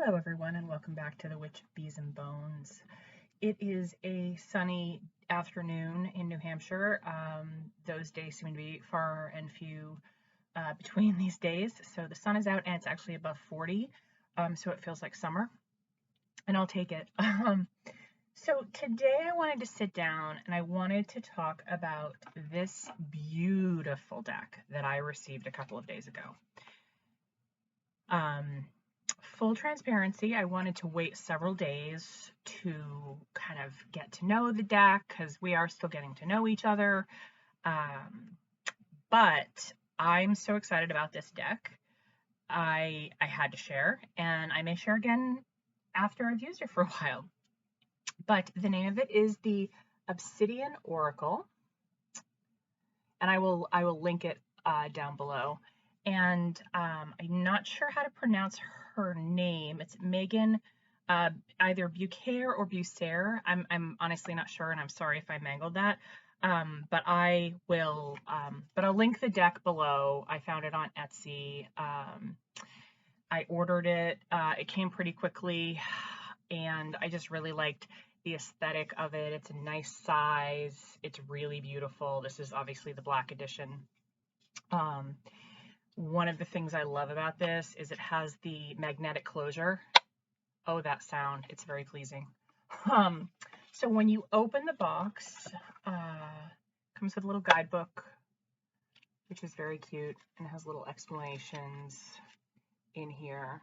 Hello everyone and welcome back to the Witch of Bees and Bones. It is a sunny afternoon in New Hampshire. Those days seem to be far and few between these days. So the sun is out and it's actually above 40, so it feels like summer, and I'll take it. So today I wanted to sit down and I wanted to talk about this beautiful deck that I received a couple of days ago. Full transparency, I wanted to wait several days to kind of get to know the deck because we are still getting to know each other. But I'm so excited about this deck. I had to share, and I may share again after I've used it for a while. But the name of it is the Obsidian Oracle, and I will link it down below. And I'm not sure how to pronounce her name. It's Megan, either Buccere or Buccere. I'm honestly not sure, and I'm sorry if I mangled that. But I will, but I'll link the deck below. I found it on Etsy. I ordered it. It came pretty quickly, and I just really liked the aesthetic of it. It's a nice size. It's really beautiful. This is obviously the black edition. One of the things I love about this is it has the magnetic closure. Oh, that sound, it's very pleasing. So when you open the box, comes with a little guidebook, which is very cute, and it has little explanations in here.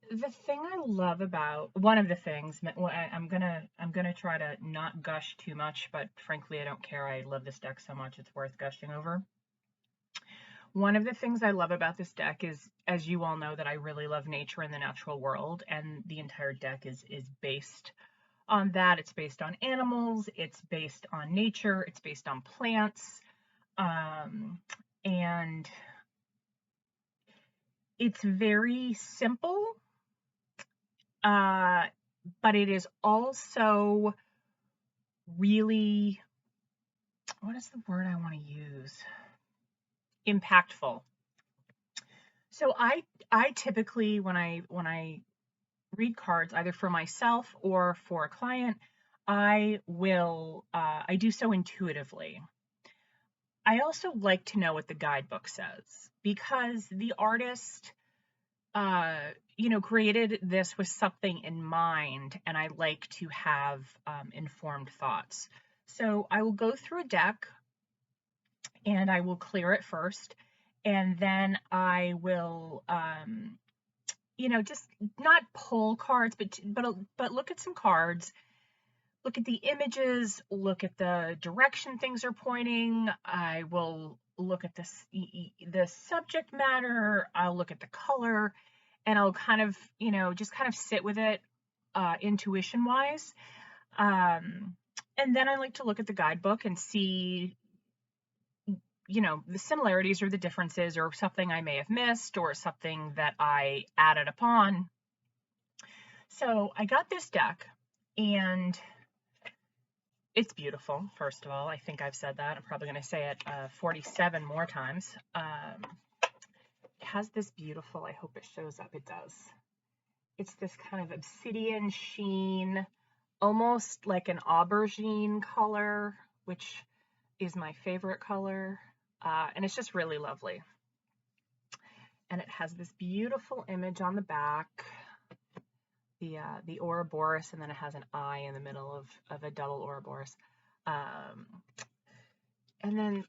The thing I love about, one of the things, I'm gonna try to not gush too much, but frankly I don't care. I love this deck so much it's worth gushing over. One of the things I love about this deck is, as you all know, that I really love nature and the natural world, and the entire deck is based on that. It's based on animals, it's based on nature, it's based on plants, and it's very simple, but it is also really, what is the word I want to use? Impactful. So I typically, when I read cards, either for myself or for a client, I do so intuitively. I also like to know what the guidebook says, because the artist, created this with something in mind, and I like to have informed thoughts. So I will go through a deck and I will clear it first, and then I will, just not pull cards, but look at some cards, look at the images, look at the direction things are pointing. I will look at the subject matter. I'll look at the color, and I'll kind of, just kind of sit with it, intuition wise. And then I like to look at the guidebook and see, the similarities or the differences, or something I may have missed, or something that I added upon. So I got this deck, and it's beautiful. First of all, I think I've said that. I'm probably going to say it 47 more times. It has this beautiful, I hope it shows up, it does. It's this kind of obsidian sheen, almost like an aubergine color, which is my favorite color. And it's just really lovely. And it has this beautiful image on the back, the Ouroboros, and then it has an eye in the middle of a double Ouroboros. And then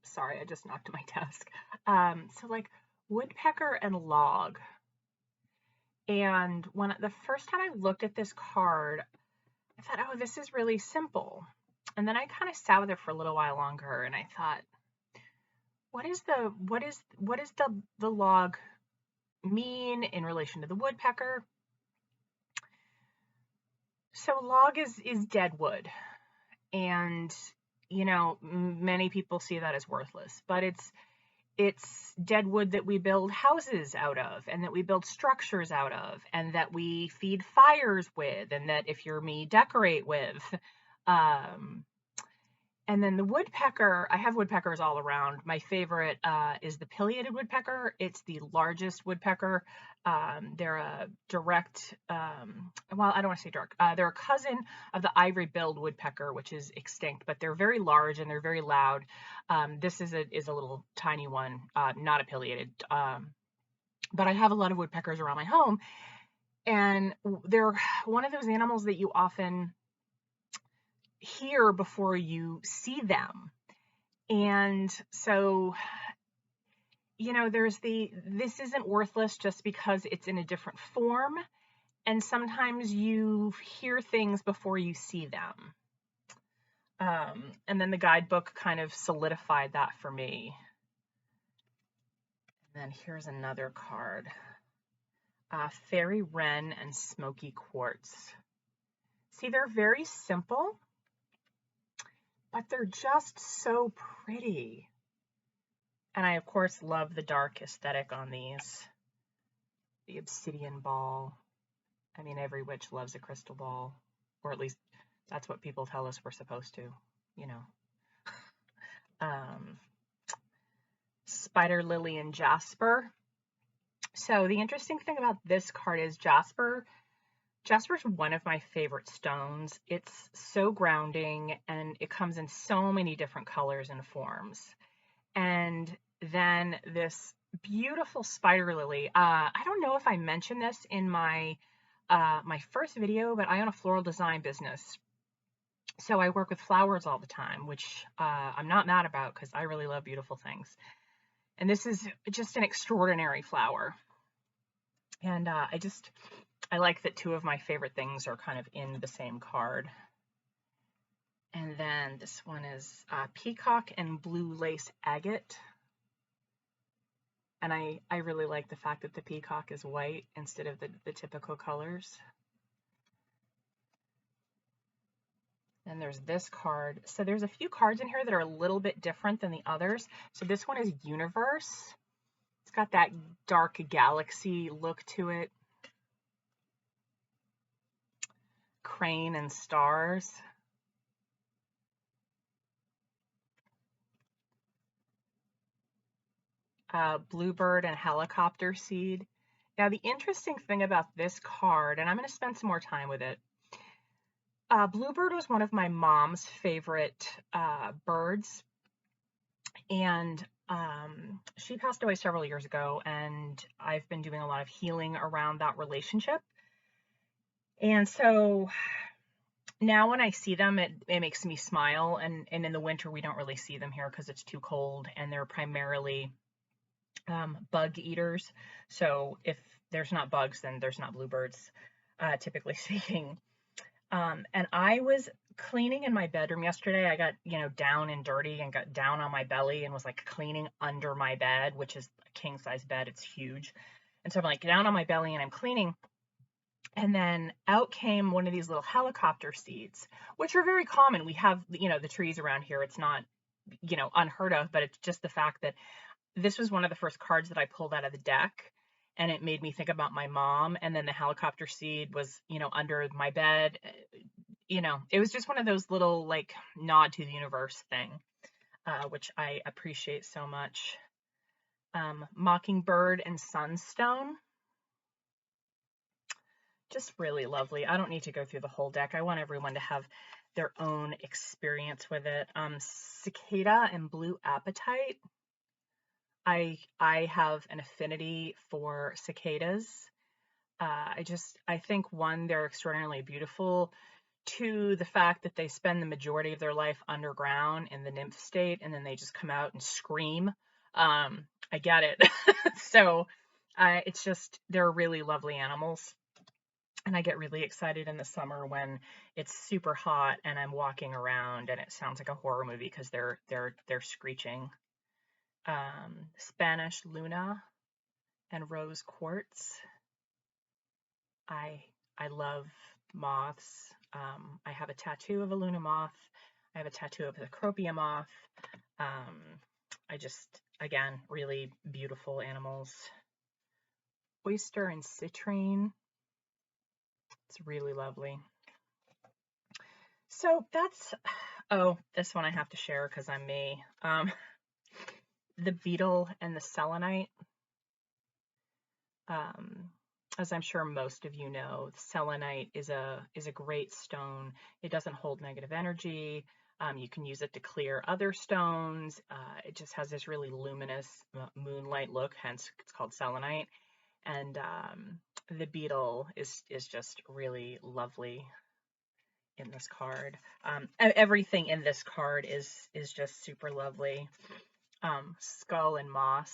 sorry, I just knocked my desk. So like woodpecker and log. And when the first time I looked at this card, I thought, oh, this is really simple. And then I kind of sat with it for a little while longer, and I thought, what is the log mean in relation to the woodpecker? So log is dead wood, and many people see that as worthless, but it's dead wood that we build houses out of, and that we build structures out of, and that we feed fires with, and that, if you're me, decorate with. And then the woodpecker, I have woodpeckers all around. My favorite is the pileated woodpecker. It's the largest woodpecker. They're a direct, well, I don't want to say direct. They're a cousin of the ivory-billed woodpecker, which is extinct, but they're very large and they're very loud. This is a little tiny one, not a pileated. But I have a lot of woodpeckers around my home, and they're one of those animals that you often hear before you see them. And so, there's this isn't worthless just because it's in a different form. And sometimes you hear things before you see them. And then the guidebook kind of solidified that for me. And then here's another card. Fairy Wren and Smoky Quartz. See, they're very simple, but they're just so pretty. And I, of course, love the dark aesthetic on these. The obsidian ball. I mean, every witch loves a crystal ball, or at least that's what people tell us we're supposed to, Spider Lily and Jasper. So the interesting thing about this card is Jasper's one of my favorite stones. It's so grounding, and it comes in so many different colors and forms. And then this beautiful spider lily. I don't know if I mentioned this in my first video, but I own a floral design business. So I work with flowers all the time, which I'm not mad about because I really love beautiful things. And this is just an extraordinary flower. And I like that two of my favorite things are kind of in the same card. And then this one is Peacock and Blue Lace Agate. And I really like the fact that the peacock is white instead of the typical colors. And there's this card. So there's a few cards in here that are a little bit different than the others. So this one is Universe. It's got that dark galaxy look to it. Crane and Stars. Bluebird and Helicopter Seed. Now the interesting thing about this card, and I'm going to spend some more time with it, Bluebird was one of my mom's favorite birds, and she passed away several years ago, and I've been doing a lot of healing around that relationship. And so now when I see them, it makes me smile, and in the winter we don't really see them here because it's too cold, and they're primarily bug eaters. So if there's not bugs, then there's not bluebirds, typically speaking. And I was cleaning in my bedroom yesterday. I got, down and dirty and got down on my belly and was like cleaning under my bed, which is a king size bed. It's huge. And so I'm like down on my belly and I'm cleaning. And then out came one of these little helicopter seeds, which are very common. We have, the trees around here. It's not, unheard of, but it's just the fact that this was one of the first cards that I pulled out of the deck, and it made me think about my mom. And then the helicopter seed was, under my bed. It was just one of those little like nod to the universe thing, which I appreciate so much. Mockingbird and Sunstone. Just really lovely. I don't need to go through the whole deck. I want everyone to have their own experience with it. Cicada and Blue Apatite. I have an affinity for cicadas. I think one, they're extraordinarily beautiful. Two, the fact that they spend the majority of their life underground in the nymph state and then they just come out and scream. I get it. So it's just, they're really lovely animals. And I get really excited in the summer when it's super hot and I'm walking around and it sounds like a horror movie because they're screeching. Spanish Luna and Rose Quartz. I love moths. I have a tattoo of a Luna moth. I have a tattoo of the Cropia moth. I just, again, really beautiful animals. Oyster and Citrine. It's really lovely. So Oh, this one I have to share because I'm me. The beetle and the selenite. Um, as I'm sure most of you know, selenite is a great stone. It doesn't hold negative energy. You can use it to clear other stones. It just has this really luminous moonlight look, hence it's called selenite. And the beetle is just really lovely in this card. Everything in this card is just super lovely. Skull and moss.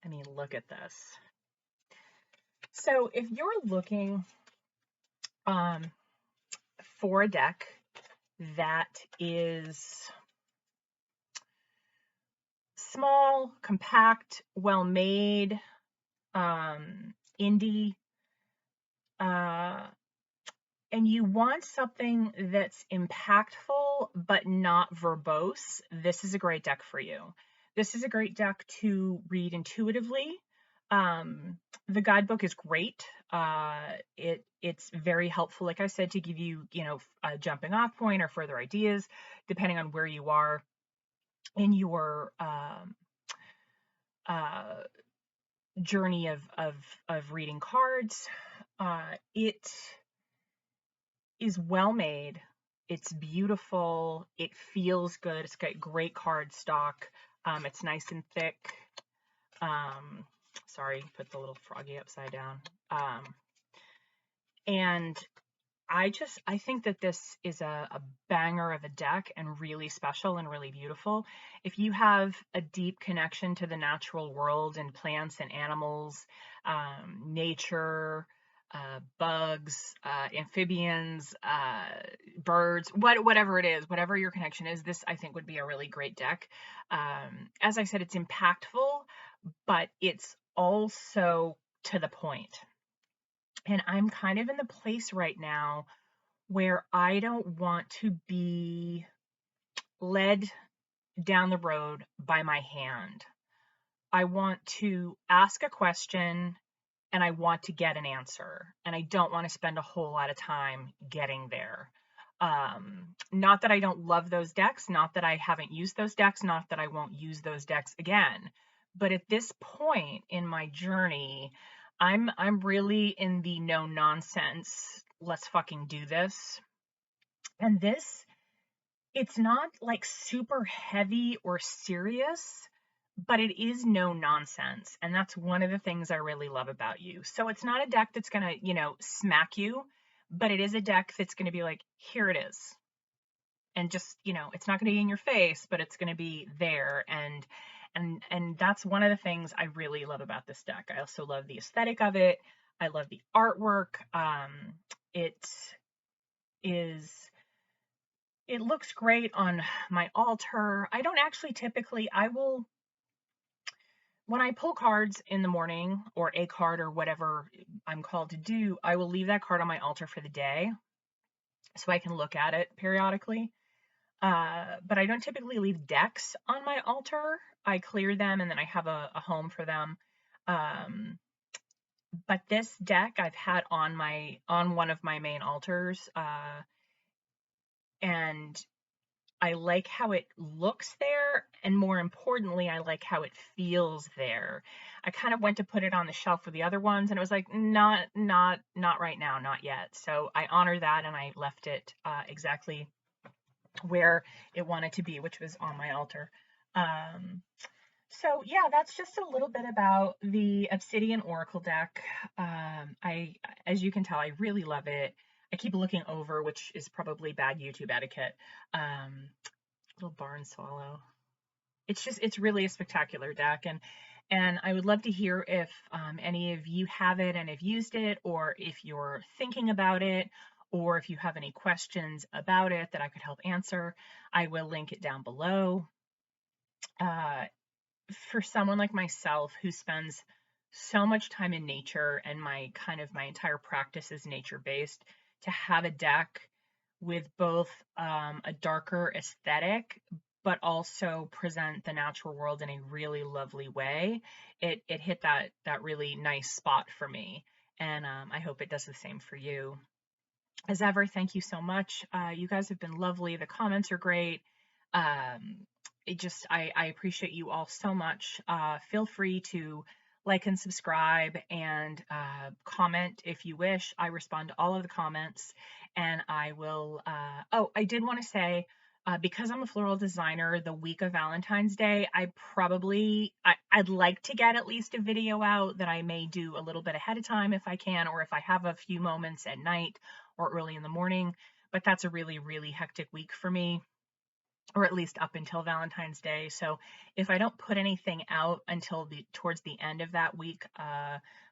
I mean, look at this. So if you're looking um, for a deck that is small, compact, well made, indie, uh, and you want something that's impactful but not verbose, this is a great deck for you. This is a great deck to read intuitively. The guidebook is great. It's very helpful, like I said, to give you, a jumping off point or further ideas, depending on where you are in your uh, journey of reading cards. It is well made. It's beautiful. It feels good. It's got great card stock. It's nice and thick. Sorry, put the little froggy upside down. And I think that this is a banger of a deck and really special and really beautiful. If you have a deep connection to the natural world and plants and animals, nature, bugs, amphibians, birds, whatever it is, whatever your connection is, this I think would be a really great deck. As I said, it's impactful, but it's also to the point. And I'm kind of in the place right now where I don't want to be led down the road by my hand. I want to ask a question and I want to get an answer. And I don't want to spend a whole lot of time getting there. Not that I don't love those decks, not that I haven't used those decks, not that I won't use those decks again. But at this point in my journey, I'm really in the no nonsense, let's fucking do this. And this, it's not like super heavy or serious, but it is no nonsense. And that's one of the things I really love about you. So it's not a deck that's going to, smack you, but it is a deck that's going to be like, here it is. And just, it's not going to be in your face, but it's going to be there. And that's one of the things I really love about this deck. I also love the aesthetic of it. I love the artwork. It is It looks great on my altar. I don't actually typically, when I pull cards in the morning or a card or whatever I'm called to do, I will leave that card on my altar for the day so I can look at it periodically. But I don't typically leave decks on my altar. I clear them and then I have a home for them. But this deck I've had on one of my main altars, and I like how it looks there, and more importantly, I like how it feels there. I kind of went to put it on the shelf with the other ones, and it was like, not right now, not yet. So I honor that, and I left it exactly where it wanted to be, which was on my altar. So yeah, that's just a little bit about the Obsidian Oracle deck. As you can tell, I really love it. I keep looking over, which is probably bad YouTube etiquette. Little barn swallow. It's really a spectacular deck, and I would love to hear if any of you have it and have used it, or if you're thinking about it, or if you have any questions about it that I could help answer. I will link it down below. For someone like myself who spends so much time in nature, and my entire practice is nature based, to have a deck with both a darker aesthetic but also present the natural world in a really lovely way, it hit that really nice spot for me. And I hope it does the same for you. As ever, thank you so much. You guys have been lovely. The comments are great. I appreciate you all so much. Feel free to like and subscribe and comment if you wish. I respond to all of the comments, and I will. Oh, I did want to say, because I'm a floral designer, the week of Valentine's Day, I'd like to get at least a video out that I may do a little bit ahead of time if I can, or if I have a few moments at night or early in the morning. But that's a really, really hectic week for me, or at least up until Valentine's Day. So if I don't put anything out until towards the end of that week,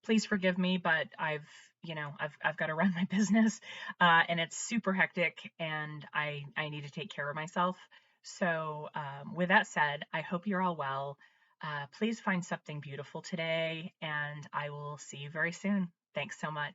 please forgive me, but I've got to run my business, and it's super hectic, and I need to take care of myself. So with that said, I hope you're all well. Please find something beautiful today, and I will see you very soon. Thanks so much.